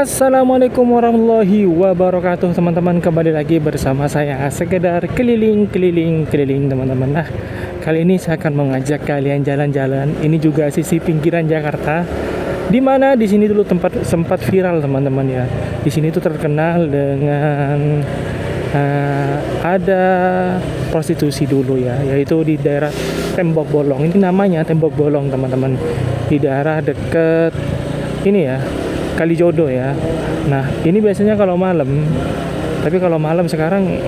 Assalamualaikum warahmatullahi wabarakatuh, teman-teman. Kembali lagi bersama saya Sekedar keliling teman-teman. Nah, kali ini saya akan mengajak kalian jalan-jalan. Ini juga sisi pinggiran Jakarta, di mana di sini dulu sempat viral, teman-teman ya. Di sini tuh terkenal dengan ada prostitusi dulu ya, yaitu di daerah Tembok Bolong. Ini namanya Tembok Bolong, teman-teman. Di daerah deket ini ya, Kalijodo ya. Nah, ini biasanya kalau malam. Tapi kalau malam sekarang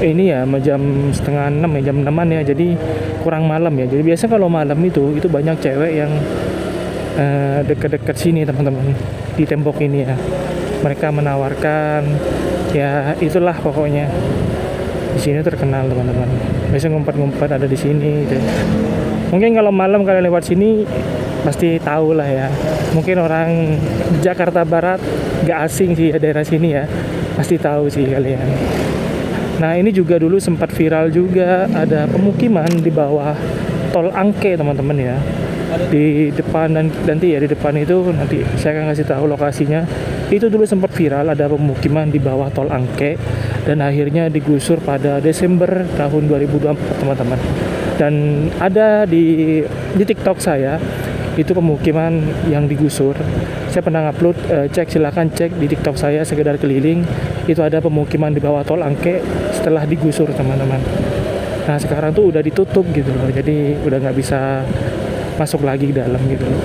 ini ya jam setengah 6 ya, jam 6-an ya. Jadi kurang malam ya. Jadi biasa kalau malam itu banyak cewek yang dekat-dekat sini, teman-teman. Di tembok ini ya. Mereka menawarkan ya itulah pokoknya. Di sini terkenal, teman-teman. Biasa ngumpet-ngumpet ada di sini gitu. Mungkin kalau malam kalian lewat sini pasti tahu lah ya. Mungkin orang Jakarta Barat gak asing sih ya daerah sini ya, pasti tahu sih kalian. Nah, ini juga dulu sempat viral juga, ada pemukiman di bawah tol Angke, teman-teman ya. Di depan dan nanti ya di depan itu nanti saya akan kasih tahu lokasinya. Itu dulu sempat viral, ada pemukiman di bawah tol Angke dan akhirnya digusur pada Desember tahun 2024, teman-teman. Dan ada di TikTok saya itu pemukiman yang digusur. Saya pernah upload, silakan cek di TikTok saya Sekedar Keliling. Itu ada pemukiman di bawah tol Angke setelah digusur, teman-teman. Nah, sekarang tuh udah ditutup gitu loh, jadi udah nggak bisa masuk lagi ke dalam gitu loh.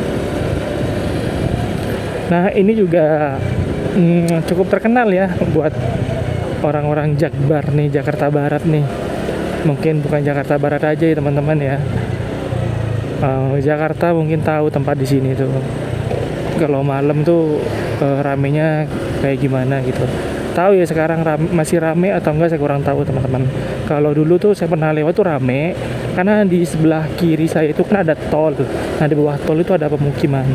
Nah, ini juga cukup terkenal ya buat orang-orang Jakbar nih, Jakarta Barat nih. Mungkin bukan Jakarta Barat aja ya, teman-teman ya. Jakarta mungkin tahu tempat di sini tuh. Kalau malam tuh ramenya kayak gimana gitu. Tahu ya sekarang masih rame atau enggak, saya kurang tahu, teman-teman. Kalau dulu tuh saya pernah lewat tuh rame karena di sebelah kiri saya itu kan ada tol. Nah, di bawah tol itu ada pemukiman.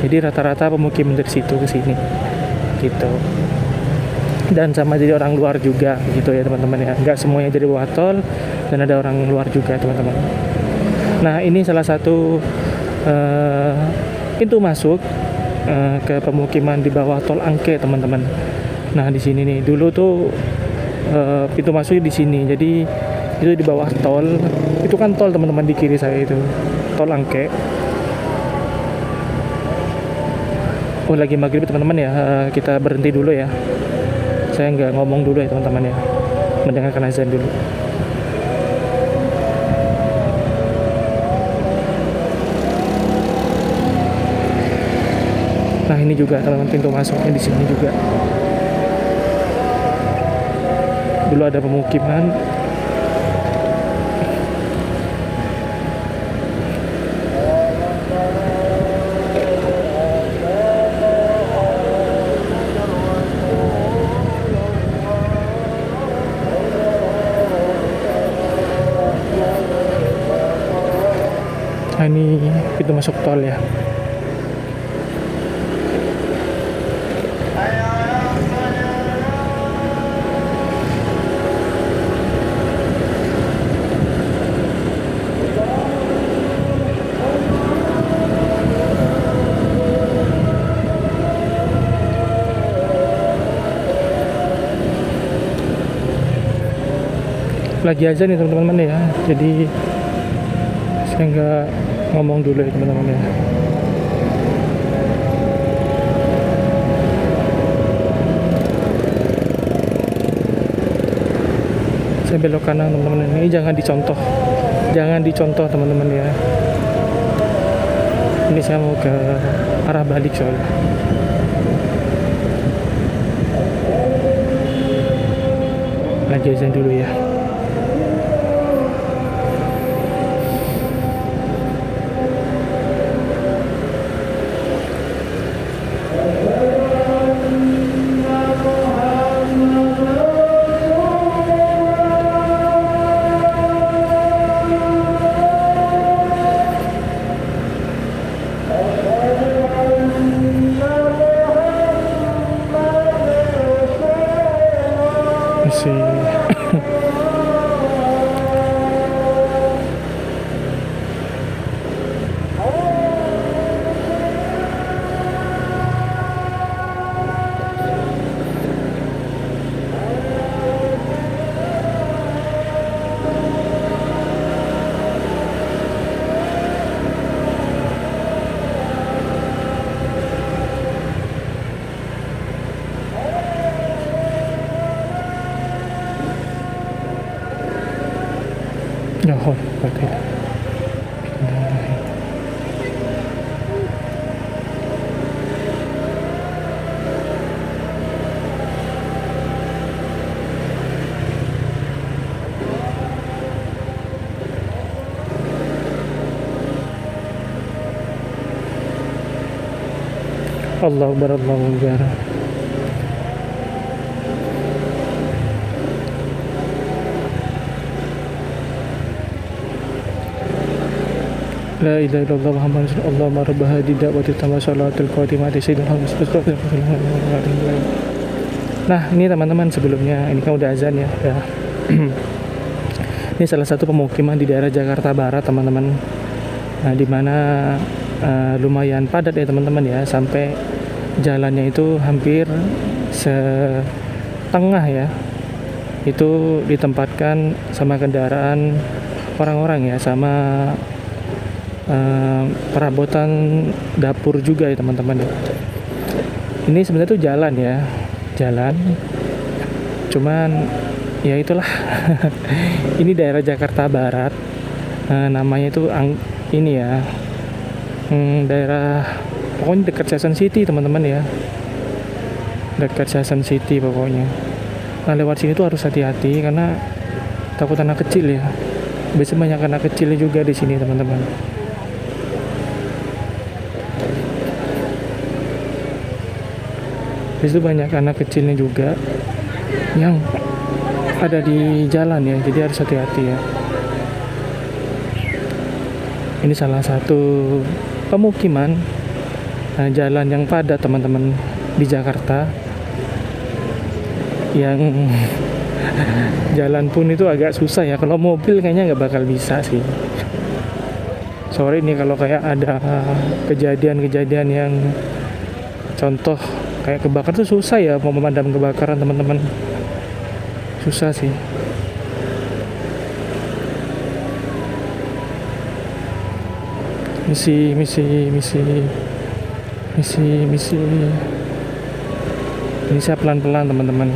Jadi rata-rata pemukiman dari situ ke sini gitu. Dan sama jadi orang luar juga gitu ya, teman-teman ya. Enggak semuanya jadi bawah tol dan ada orang luar juga, teman-teman. Nah, ini salah satu pintu masuk ke pemukiman di bawah tol Angke, teman-teman. Nah, di sini nih dulu tuh pintu masuknya di sini. Jadi itu di bawah tol. Itu kan tol, teman-teman, di kiri saya itu tol Angke. Oh, lagi maghrib, teman-teman ya. Kita berhenti dulu ya. Saya nggak ngomong dulu ya, teman-teman ya. Mendengarkan azan dulu. Nah, ini juga teman-teman pintu masuknya di sini juga. Dulu ada pemukiman. Nah, ini pintu masuk tol ya. Lagi aja nih, teman-teman ya, jadi saya nggak ngomong dulu ya, teman-teman ya. Saya belok kanan, teman-teman. Ini jangan dicontoh teman-teman ya. Ini saya mau ke arah balik soalnya. Lagi azan dulu ya. Masih Allahu Akbar, Allahu Akbar. La ilaha illallah Muhammadur Rasulullah. Allahumma rabb hadhihi da'wati tamma salatul qatimati sayyidil Muhammad. Nah, ini teman-teman, sebelumnya ini kan udah azan ya. Ini salah satu pemukiman di daerah Jakarta Barat, teman-teman. Nah, di mana lumayan padat ya teman-teman ya, sampai jalannya itu hampir setengah ya itu ditempatkan sama kendaraan orang-orang ya, sama perabotan dapur juga ya teman-teman ya. Ini sebenarnya tuh jalan ya, jalan, cuman ya itulah. Ini daerah Jakarta Barat, namanya itu ini ya, daerah pokoknya dekat Season City teman-teman ya, dekat Season City pokoknya. Nah, lewat sini tuh harus hati-hati karena takut anak kecil ya, biasanya banyak anak kecil juga di sini teman-teman. Di situ banyak anak kecilnya juga yang ada di jalan ya, jadi harus hati-hati ya. Ini salah satu pemukiman jalan yang padat teman-teman di Jakarta, yang jalan pun itu agak susah ya, kalau mobil kayaknya nggak bakal bisa sih. Sorry nih kalau kayak ada kejadian-kejadian yang contoh kayak kebakaran tuh susah ya mau memadam kebakaran teman-teman, susah sih. Misi ini saya pelan-pelan teman-teman,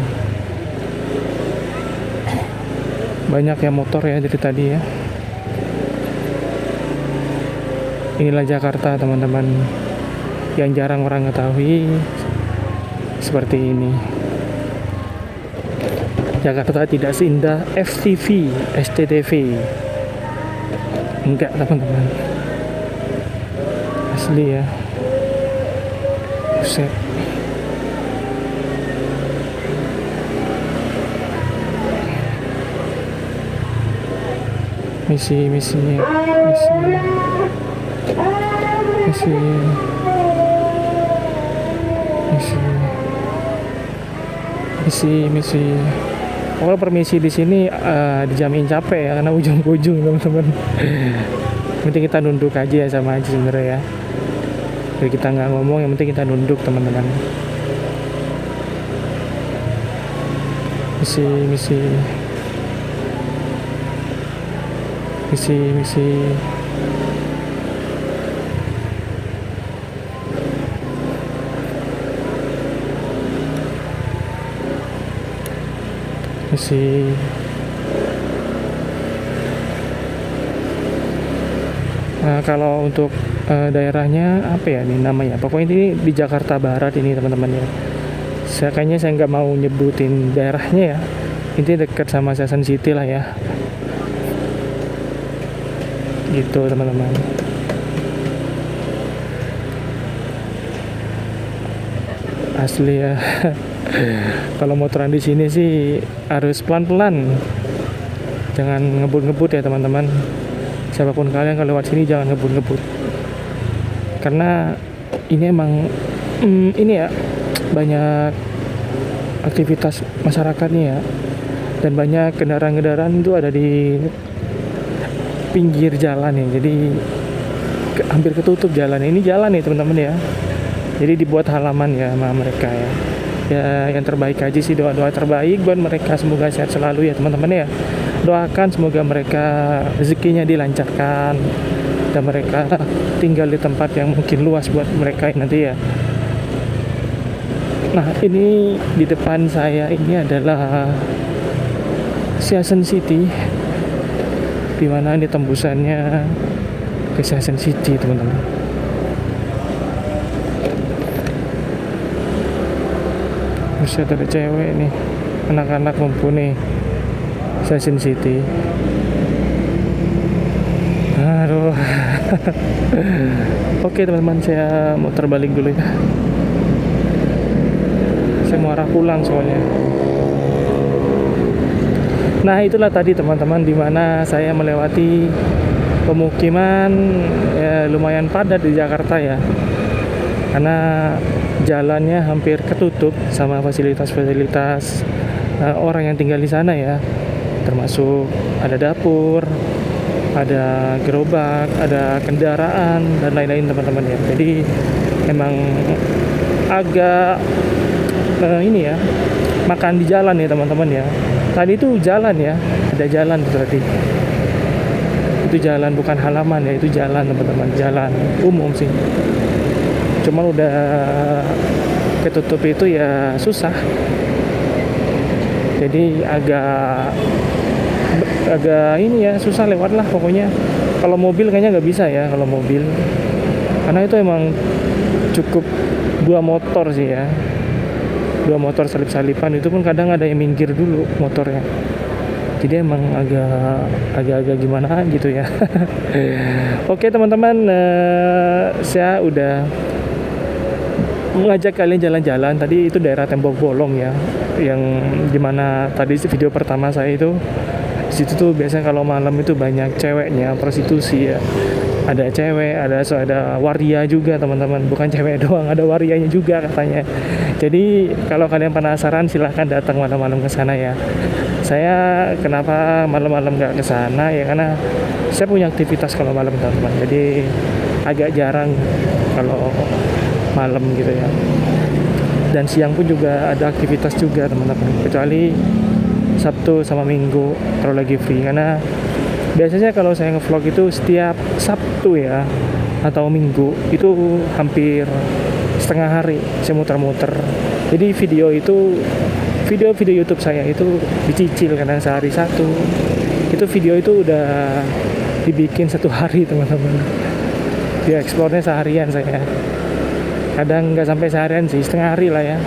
banyak ya motor ya dari tadi ya. Inilah Jakarta teman-teman, yang jarang orang ketahui seperti ini. Jakarta tidak seindah FTV, SCTV. Enggak teman-teman, asli ya. Buset. Misi Kalau permisi di sini dijamin capek ya, karena ujung ke ujung teman-teman. Penting kita nunduk aja ya, sama aja sebenarnya ya. Jadi kita nggak ngomong, yang penting kita nunduk teman-teman. Misi Nah, kalau untuk daerahnya apa ya ini namanya, pokoknya ini di Jakarta Barat ini teman-teman ya. Kayaknya saya nggak mau nyebutin daerahnya ya, ini dekat sama Season City lah ya, gitu teman-teman. Asli ya. Kalau motoran di sini sih harus pelan-pelan, jangan ngebut-ngebut ya teman-teman. Siapapun kalian kalau lewat sini jangan ngebut-ngebut, karena ini emang ini ya, banyak aktivitas masyarakatnya ya, dan banyak kendaraan-kendaraan itu ada di pinggir jalan ya, jadi hampir ketutup jalan. Ini jalan nih teman-teman ya, jadi dibuat halaman ya sama mereka ya. Ya yang terbaik aja sih, doa-doa terbaik buat mereka, semoga sehat selalu ya teman-teman ya. Doakan semoga mereka rezekinya dilancarkan dan mereka tinggal di tempat yang mungkin luas buat mereka nanti ya. Nah, ini di depan saya ini adalah Season City. Di dimana ini tembusannya ke Season City teman-teman. Buset, ada cewek nih, anak-anak ngumpul nih Season City. Aduh. Oke teman-teman, saya mau terbalik dulu ya. Saya mau arah pulang soalnya. Nah itulah tadi teman-teman, dimana saya melewati pemukiman ya, lumayan padat di Jakarta ya, karena jalannya hampir ketutup sama fasilitas-fasilitas orang yang tinggal di sana ya, termasuk ada dapur, ada gerobak, ada kendaraan dan lain-lain teman-teman ya. Jadi emang agak ini ya, makan di jalan ya teman-teman ya. Tadi itu jalan ya, ada jalan itu tadi. Itu jalan, bukan halaman ya, itu jalan teman-teman, jalan umum sih. Cuman udah ketutup itu ya susah. Jadi agak ini ya, susah lewat lah pokoknya. Kalau mobil kayaknya nggak bisa ya, kalau mobil. Karena itu emang cukup 2 motor sih ya. 2 motor salip-salipan, itu pun kadang ada yang minggir dulu motornya. Jadi emang agak gimana gitu ya. Oke teman-teman, saya udah mengajak kalian jalan-jalan. Tadi itu daerah Tembok Bolong ya, yang dimana tadi video pertama saya itu, di situ tuh biasanya kalau malam itu banyak ceweknya, prostitusi ya. Ada cewek, ada waria juga teman-teman, bukan cewek doang, ada warianya juga katanya. Jadi kalau kalian penasaran silahkan datang malam-malam ke sana ya. Saya kenapa malam-malam nggak ke sana ya, karena saya punya aktivitas kalau malam teman-teman. Jadi agak jarang kalau malam gitu ya. Dan siang pun juga ada aktivitas juga teman-teman, kecuali Sabtu sama Minggu kalau lagi free. Karena biasanya kalau saya ngevlog itu setiap Sabtu ya atau Minggu itu hampir setengah hari saya muter-muter. Jadi video YouTube saya itu dicicil, karena sehari satu. Itu video itu udah dibikin 1 hari teman-teman. Dia eksplornya seharian saya. Kadang nggak sampai seharian sih, setengah hari lah ya.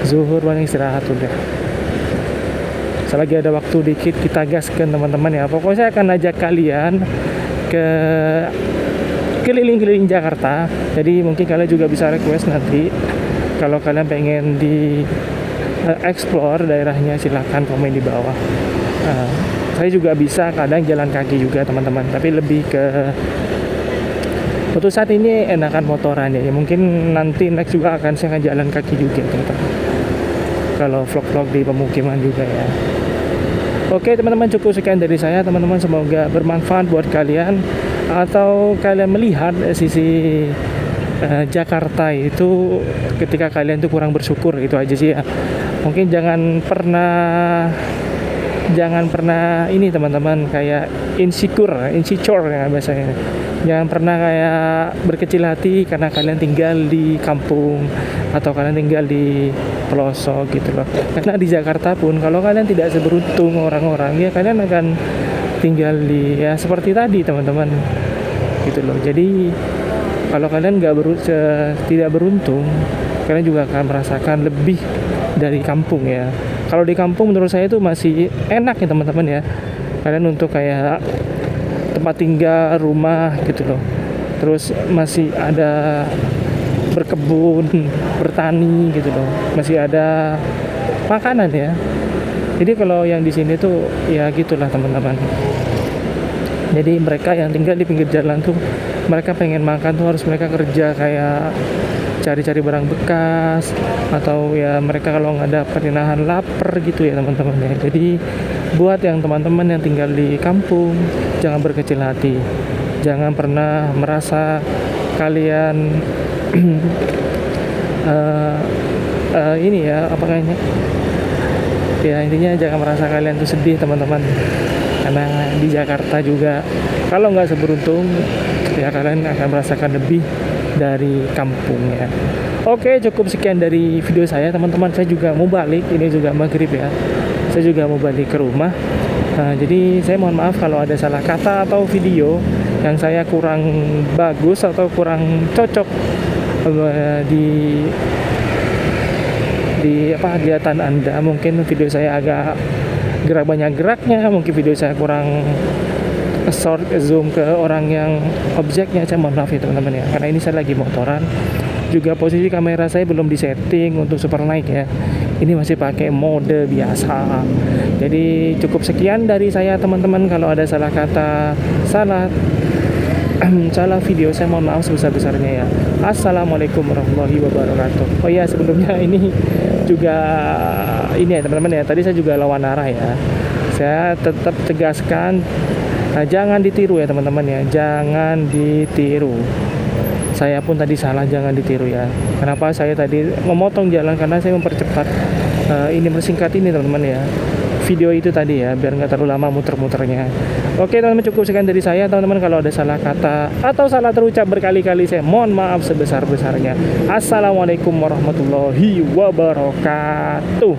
Zuhur banyak istirahat udah. Selagi ada waktu dikit kita gaskan teman-teman ya. Pokoknya saya akan ajak kalian ke keliling-keliling Jakarta. Jadi mungkin kalian juga bisa request nanti kalau kalian pengen di explore daerahnya, silahkan komen di bawah. Saya juga bisa kadang jalan kaki juga teman-teman, tapi lebih ke untuk saat ini enakan motoran ya. Mungkin nanti next juga akan saya jalan kaki juga teman-teman, kalau vlog-vlog di pemukiman juga ya. Oke teman-teman, cukup sekian dari saya teman-teman, semoga bermanfaat buat kalian, atau kalian melihat sisi Jakarta itu ketika kalian tuh kurang bersyukur, itu aja sih ya. Mungkin jangan pernah ini teman-teman, kayak insecure ya biasanya. Jangan pernah kayak berkecil hati karena kalian tinggal di kampung atau kalian tinggal di pelosok gitu loh. Karena di Jakarta pun kalau kalian tidak seberuntung orang-orang ya, kalian akan tinggal di ya seperti tadi teman-teman gitu loh. Jadi kalau kalian tidak beruntung, kalian juga akan merasakan lebih dari kampung ya. Kalau di kampung menurut saya itu masih enak ya teman-teman ya. Kalian untuk kayak tempat tinggal, rumah gitu loh. Terus masih ada berkebun, bertani gitu loh. Masih ada makanan ya. Jadi kalau yang di sini tuh ya gitulah teman-teman. Jadi mereka yang tinggal di pinggir jalan tuh, mereka pengen makan tuh harus mereka kerja, kayak cari-cari barang bekas, atau ya mereka kalau nggak dapat nahan lapar gitu ya teman-teman ya. Jadi buat yang teman-teman yang tinggal di kampung, jangan berkecil hati, jangan pernah merasa kalian ini ya apa kayaknya ya, intinya jangan merasa kalian tuh sedih teman-teman, karena di Jakarta juga kalau nggak seberuntung ya kalian akan merasakan lebih dari kampung ya. Oke, cukup sekian dari video saya teman-teman. Saya juga mau balik, ini juga maghrib ya, saya juga mau balik ke rumah. Nah, jadi saya mohon maaf kalau ada salah kata atau video yang saya kurang bagus atau kurang cocok di apa kelihatan Anda. Mungkin video saya agak banyak geraknya, mungkin video saya kurang short zoom ke orang yang objeknya. Saya mohon maaf ya teman-teman ya, karena ini saya lagi motoran juga, posisi kamera saya belum disetting untuk super naik ya, ini masih pakai mode biasa. Jadi cukup sekian dari saya teman-teman. Kalau ada salah kata, salah video, saya mohon maaf sebesar-besarnya ya. Assalamualaikum warahmatullahi wabarakatuh. Oh ya, sebelumnya ini juga ini ya teman-teman ya, tadi saya juga lawan arah ya. Saya tetap tegaskan, jangan ditiru ya teman-teman ya, jangan ditiru. Saya pun tadi salah, jangan ditiru ya. Kenapa saya tadi memotong jalan? Karena saya mempercepat ini, bersingkat ini teman-teman ya, video itu tadi ya, biar nggak terlalu lama muter-muternya. Oke teman-teman, cukup sekian dari saya teman-teman. Kalau ada salah kata atau salah terucap berkali-kali, saya mohon maaf sebesar-besarnya. Assalamualaikum warahmatullahi wabarakatuh.